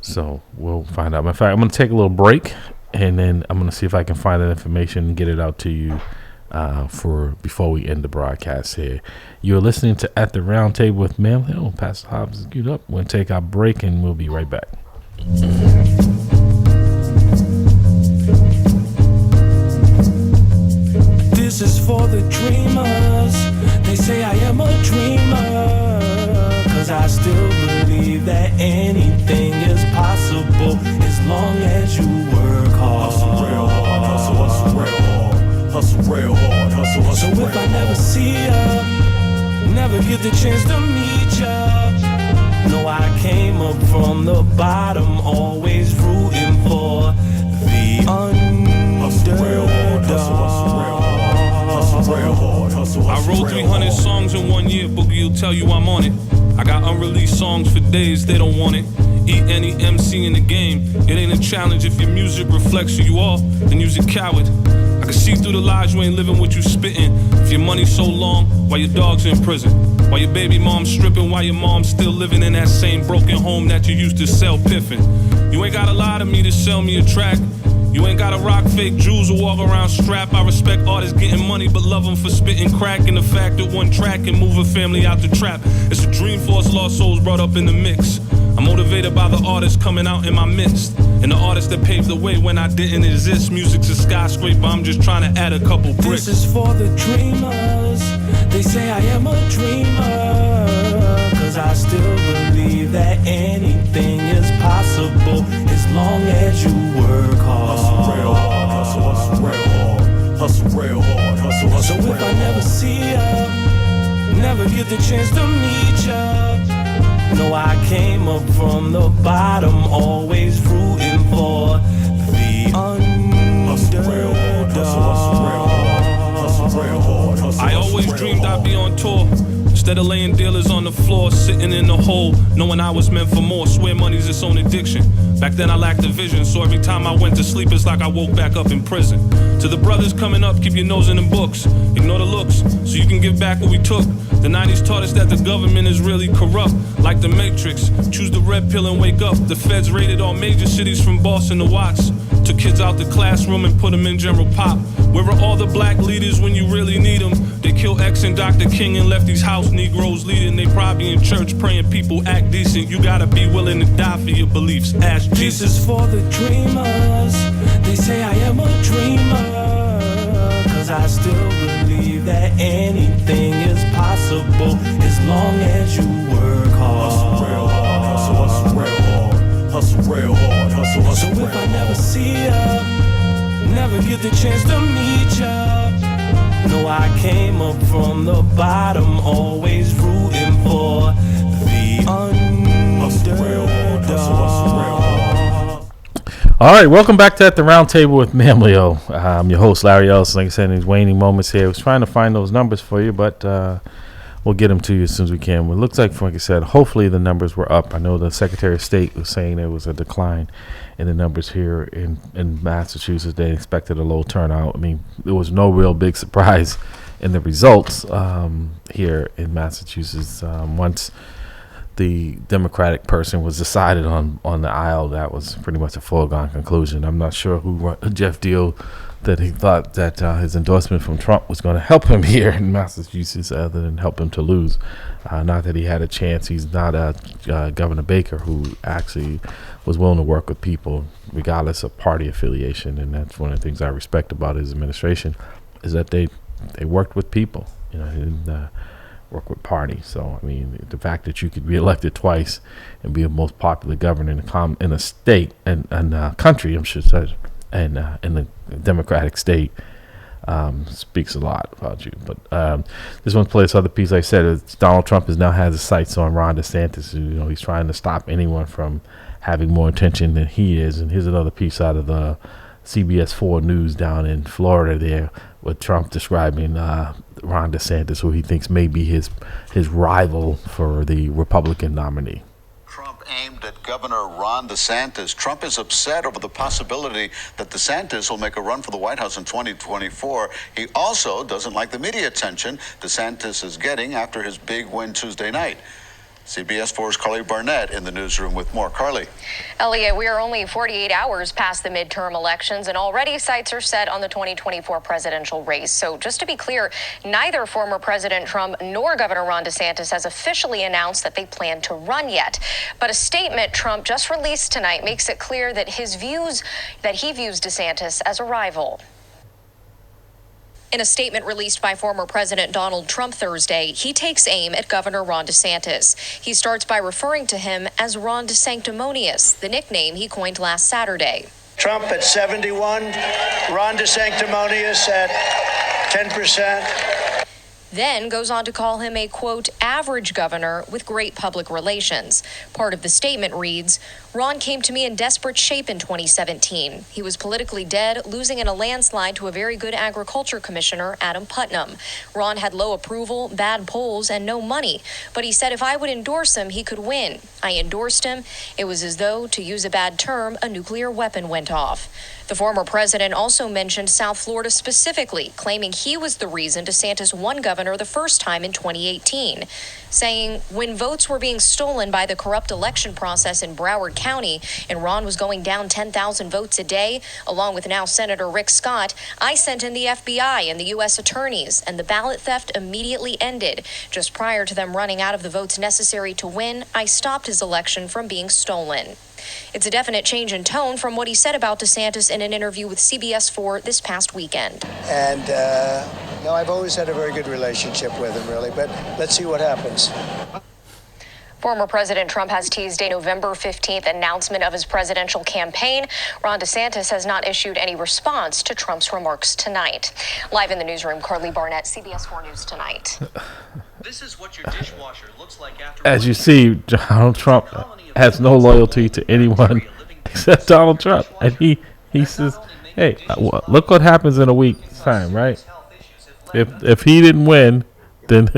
So we'll find out. In fact, I'm going to take a little break, and then I'm going to see if I can find that information and get it out to you before we end the broadcast here. You're listening to At the Round Table with Mel Hill. Pastor Hobbs is queued up. We're going to take our break, and we'll be right back. This is for the dreamers. They say I am a dreamer, 'cause I still believe that anything is possible as long as you work hard. Hustle real hard, hustle real hard. Hustle real hard, hustle So real if I never see ya, never get the chance to meet ya, no, I came up from the bottom, always rooting for the underdog. I wrote 300 songs in 1 year, Boogie will tell you I'm on it. I got unreleased songs for days, they don't want it. Eat any MC in the game, it ain't a challenge. If your music reflects who you are, then you's a coward. I can see through the lies, you ain't living what you spitting. If your money's so long, why your dog's in prison? Why your baby mom's stripping, why your mom's still living in that same broken home that you used to sell piffin'? You ain't gotta lie to me to sell me a track. You ain't gotta rock fake jewels or walk around strapped. I respect artists getting money, but love them for spitting crack. And the fact that one track can move a family out the trap. It's a dream for us lost souls brought up in the mix. I'm motivated by the artists coming out in my midst, and the artists that paved the way when I didn't exist. Music's a skyscraper, I'm just trying to add a couple bricks. This is for the dreamers. They say I am a dreamer, 'cause I still believe that anything is possible as long as you work hard. Hustle real hard, hustle real hard. Hustle real hard, hustle So real if I never see ya, never get the chance to meet ya, no, I came up from the bottom, always rooting for the underdog. I always dreamed I'd be on tour, instead of laying dealers on the floor, sitting in the hole, knowing I was meant for more. Swear money's its own addiction. Back then I lacked the vision, so every time I went to sleep it's like I woke back up in prison. To the brothers coming up, keep your nose in the books, ignore the looks, so you can give back what we took. The 90s taught us that the government is really corrupt, like the Matrix. Choose the red pill and wake up. The feds raided all major cities from Boston to Watts. Took kids out the classroom and put them in general pop. Where are all the black leaders when you really need them? They killed X and Dr. King and left these house Negroes leading. They probably in church praying people act decent. You gotta be willing to die for your beliefs. Ask Jesus. This is for the dreamers. They say I am a dreamer, 'cause I still believe that anything is possible possible as long as you work hard. Hustle real hard, hustle real hard, hustle So if I never see ya, never get the chance to meet ya, no, I came up from the bottom, always rooting for the underdog. All right, welcome back to At the Round Table with Mamleo. I'm your host, Larry Ellis. Like I said, in these waning moments here, I was trying to find those numbers for you, but we'll get them to you as soon as we can. It looks like I said, hopefully the numbers were up. I know the Secretary of State was saying there was a decline in the numbers here in Massachusetts. They expected a low turnout. I mean, there was no real big surprise in the results here in Massachusetts. Once the Democratic person was decided on the aisle, that was pretty much a foregone conclusion. I'm not sure who Jeff Deal that he thought that his endorsement from Trump was going to help him here in Massachusetts other than help him to lose. Not that he had a chance. He's not Governor Baker, who actually was willing to work with people regardless of party affiliation, and that's one of the things I respect about his administration is that they worked with people. They didn't work with parties. So I mean, the fact that you could be elected twice and be the most popular governor in a state and country, I should say, and in the Democratic state, speaks a lot about you. But this one place, other piece I said is Donald Trump now has his sights on Ron DeSantis. He's trying to stop anyone from having more attention than he is. And here's another piece out of the CBS 4 News down in Florida there, with Trump describing Ron DeSantis, who he thinks may be his rival for the Republican nominee. Trump aimed at Governor Ron DeSantis. Trump is upset over the possibility that DeSantis will make a run for the White House in 2024. He also doesn't like the media attention DeSantis is getting after his big win Tuesday night. CBS 4's Carly Barnett in the newsroom with more. Carly. Elliot, we are only 48 hours past the midterm elections, and already sights are set on the 2024 presidential race. So just to be clear, neither former President Trump nor Governor Ron DeSantis has officially announced that they plan to run yet. But a statement Trump just released tonight makes it clear that he views DeSantis as a rival. In a statement released by former President Donald Trump Thursday, he takes aim at Governor Ron DeSantis. He starts by referring to him as Ron DeSanctimonious, the nickname he coined last Saturday. Trump at 71, Ron DeSanctimonious at 10%. Then goes on to call him a, quote, average governor with great public relations. Part of the statement reads, Ron came to me in desperate shape in 2017. He was politically dead, losing in a landslide to a very good agriculture commissioner, Adam Putnam. Ron had low approval, bad polls, and no money. But he said if I would endorse him, he could win. I endorsed him. It was as though, to use a bad term, a nuclear weapon went off. The former president also mentioned South Florida specifically, claiming he was the reason DeSantis won governor the first time in 2018, saying when votes were being stolen by the corrupt election process in Broward County and Ron was going down 10,000 votes a day, along with now Senator Rick Scott, I sent in the FBI and the U.S. attorneys, and the ballot theft immediately ended. Just prior to them running out of the votes necessary to win, I stopped his election from being stolen. It's a definite change in tone from what he said about DeSantis in an interview with CBS 4 this past weekend. And, I've always had a very good relationship with him, really, but let's see what happens. Former President Trump has teased a November 15th announcement of his presidential campaign. Ron DeSantis has not issued any response to Trump's remarks tonight. Live in the newsroom, Carly Barnett, CBS 4 News Tonight. This is what your dishwasher looks like after. As you see, Donald Trump has no loyalty to anyone except Donald Trump. And he says, hey, look what happens in a week's time, right? If he didn't win, then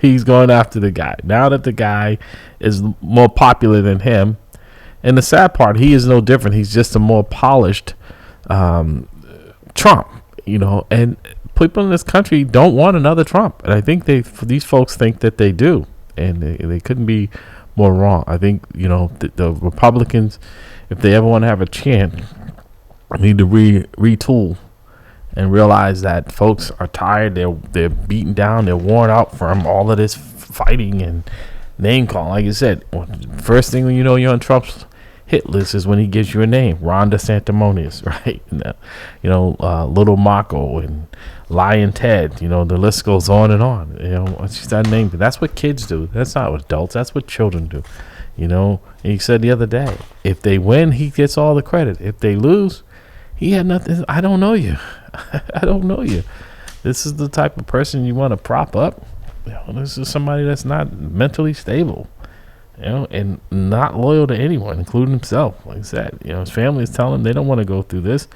he's going after the guy. Now that the guy is more popular than him, and the sad part, he is no different. He's just a more polished Trump, and people in this country don't want another Trump. And I think these folks think that they do, and they couldn't be more wrong. I think, the Republicans, if they ever want to have a chance, need to retool and realize that folks are tired. They're beaten down. They're worn out from all of this fighting and name calling. Like you said, first thing when you're on Trump's hit list is when he gives you a name, Ron DeSantimonious, right? Little Mako and Lion Ted. The list goes on and on. Once you start naming, that's what kids do. That's not what adults. That's what children do. And he said the other day, if they win, he gets all the credit. If they lose, he had nothing. I don't know you. I don't know you. This is the type of person you want to prop up. This is somebody that's not mentally stable, and not loyal to anyone, including himself. Like I said, his family is telling him they don't want to go through this.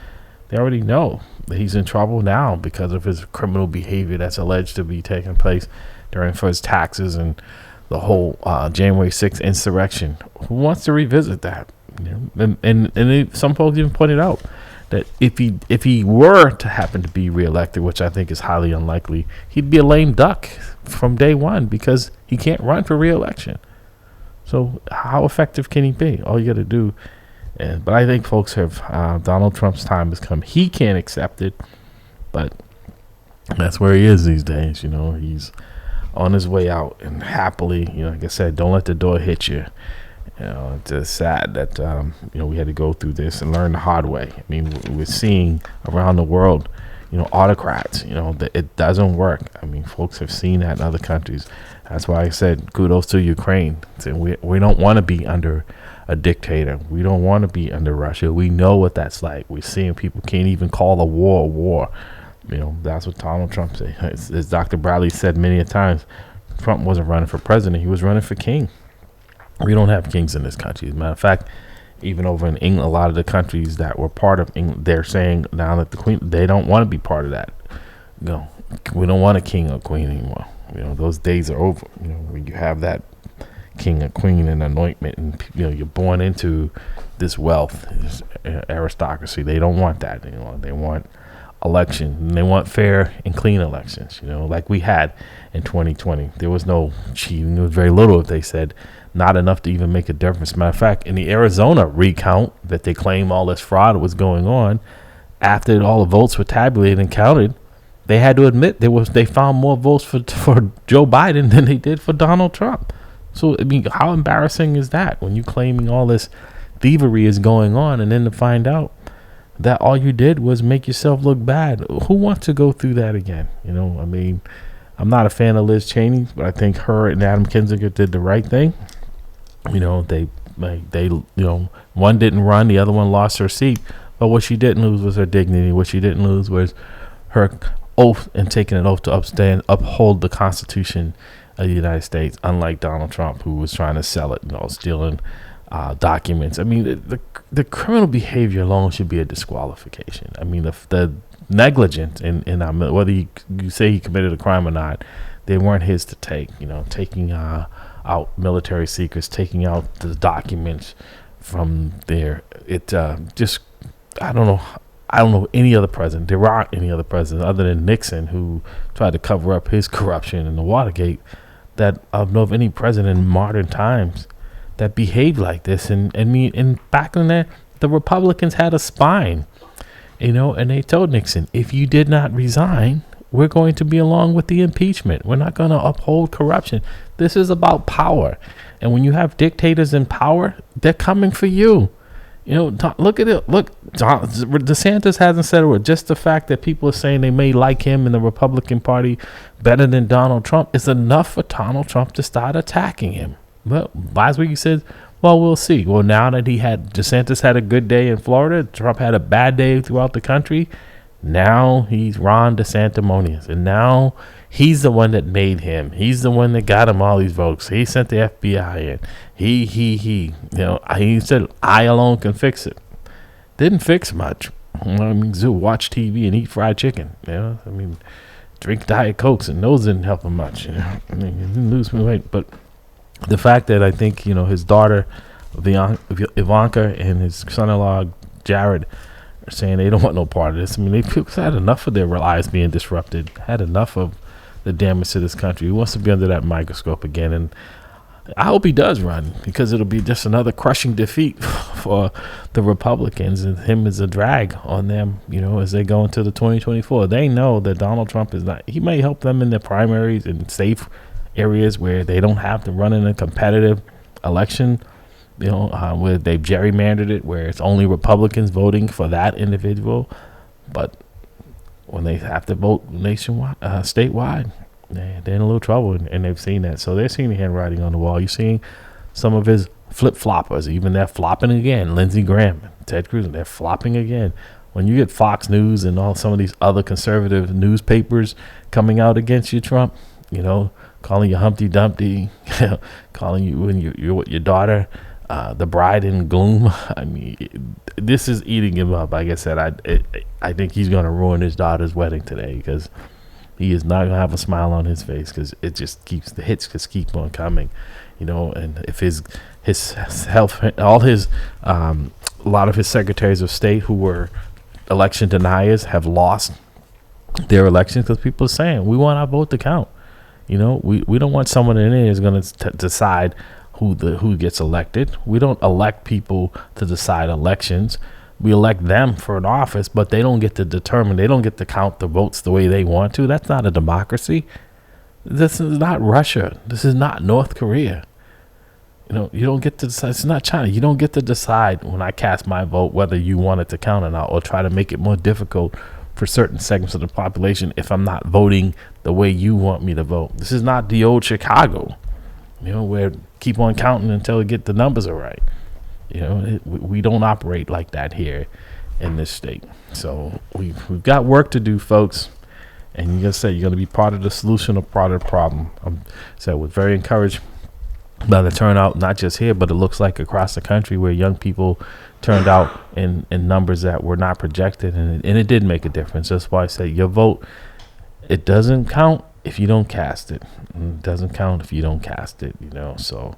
They already know that he's in trouble now because of his criminal behavior that's alleged to be taking place during his taxes and the whole January 6th insurrection. Who wants to revisit that? Some folks even pointed out that if he were to happen to be reelected, which I think is highly unlikely, he'd be a lame duck from day one because he can't run for reelection. So how effective can he be? All you got to do, but I think folks have Donald Trump's time has come. He can't accept it, but that's where he is these days. He's on his way out, and happily, like I said, don't let the door hit you. It's just sad that we had to go through this and learn the hard way. I mean, we're seeing around the world, autocrats. That it doesn't work. I mean, folks have seen that in other countries. That's why I said kudos to Ukraine. We don't want to be under a dictator. We don't want to be under Russia. We know what that's like. We're seeing people can't even call a war. That's what Donald Trump said. As Dr. Bradley said many a times, Trump wasn't running for president. He was running for king. We don't have kings in this country. As a matter of fact, even over in England, a lot of the countries that were part of England, they're saying now that the queen, they don't want to be part of that. We don't want a king or queen anymore. Those days are over. When you have that king or queen and anointment, and you're born into this wealth, this aristocracy. They don't want that. They want election, and they want fair and clean elections, like we had in 2020. There was no cheating. There was very little, if they said, not enough to even make a difference. Matter of fact, in the Arizona recount that they claim all this fraud was going on, after all the votes were tabulated and counted, they had to admit they found more votes for Joe Biden than they did for Donald Trump. So, I mean, how embarrassing is that when you claiming all this thievery is going on, and then to find out that all you did was make yourself look bad? Who wants to go through that again? I mean, I'm not a fan of Liz Cheney, but I think her and Adam Kinzinger did the right thing. They one didn't run, the other one lost her seat. But what she didn't lose was her dignity. What she didn't lose was her oath and taking an oath to uphold the Constitution of the United States, unlike Donald Trump, who was trying to sell it, stealing documents. I mean, the criminal behavior alone should be a disqualification. I mean, the negligence in whether you say he committed a crime or not, they weren't his to take. Taking out military secrets, taking out the documents from there. I don't know any other president. There aren't any other president other than Nixon, who tried to cover up his corruption in the Watergate, that I don't know of any president in modern times that behaved like this. And back in there, the Republicans had a spine, and they told Nixon, if you did not resign, we're going to be along with the impeachment. We're not going to uphold corruption. This is about power. And when you have dictators in power, they're coming for you. Look at it. Look, DeSantis hasn't said a word. Just the fact that people are saying they may like him in the Republican Party better than Donald Trump is enough for Donald Trump to start attacking him. Well, last week he said, well, we'll see. Well, now that DeSantis had a good day in Florida, Trump had a bad day throughout the country. Now he's Ron DeSantimonious, and now he's the one that made him. He's the one that got him all these votes. He sent the FBI in. He said, I alone can fix it. Didn't fix much. Watch TV and eat fried chicken. Drink Diet Cokes, and those didn't help him much. He didn't lose weight. But the fact that I think, his daughter, Ivanka, and his son-in-law, Jared, saying they don't want no part of this. They've had enough of their lives being disrupted, had enough of the damage to this country. He wants to be under that microscope again, and I hope he does run, because it'll be just another crushing defeat for the Republicans, and him is a drag on them, as they go into the 2024. They know that Donald Trump is not, he may help them in their primaries in safe areas where they don't have to run in a competitive election, where they've gerrymandered it, where it's only Republicans voting for that individual. But when they have to vote nationwide, statewide, they're in a little trouble, and they've seen that. So they're seeing the handwriting on the wall. You're seeing some of his flip-floppers, even they're flopping again. Lindsey Graham, Ted Cruz, they're flopping again. When you get Fox News and some of these other conservative newspapers coming out against you, Trump, calling you Humpty Dumpty, calling you and your daughter the bride in gloom. I mean, this is eating him up. Like I said, I think he's going to ruin his daughter's wedding today, because he is not going to have a smile on his face, because the hits just keep on coming, and if his health, a lot of his secretaries of state who were election deniers have lost their elections, because people are saying, we want our vote to count. We don't want someone in there who's going to decide who gets elected. We don't elect people to decide elections. We elect them for an office, but they don't get to determine. They don't get to count the votes the way they want to. That's not a democracy. This is not Russia. This is not North Korea. You don't get to decide. It's not China. You don't get to decide when I cast my vote whether you want it to count or not, or try to make it more difficult for certain segments of the population if I'm not voting the way you want me to vote. This is not the old Chicago, where keep on counting until we get the numbers are right. We don't operate like that here in this state. So we've got work to do, folks. And you're going to be part of the solution or part of the problem. So we're very encouraged by the turnout, not just here, but it looks like across the country, where young people turned out in numbers that were not projected, and it did make a difference. That's why I say your vote, it doesn't count if you don't cast it. It doesn't count if you don't cast it, So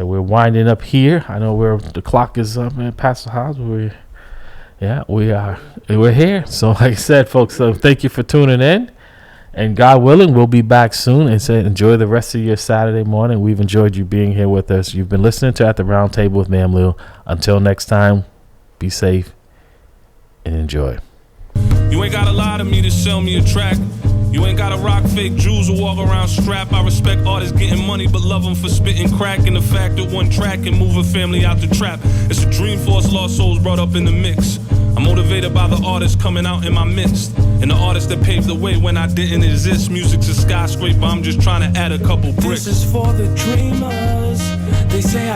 we're winding up here. I know the clock is up past the house. We are. We're here. So like I said, folks, thank you for tuning in. And God willing, we'll be back soon. And enjoy the rest of your Saturday morning. We've enjoyed you being here with us. You've been listening to At the Round Table with Ma'am Lou. Until next time, be safe and enjoy. You ain't gotta lie to me to sell me a track. You ain't gotta rock fake jewels or walk around strap. I respect artists getting money, but love them for spitting crack. And the fact that one track can move a family out the trap. It's a dream for us lost souls brought up in the mix. I'm motivated by the artists coming out in my midst, and the artists that paved the way when I didn't exist. Music's a skyscraper, I'm just trying to add a couple bricks. This is for the dreamers. They say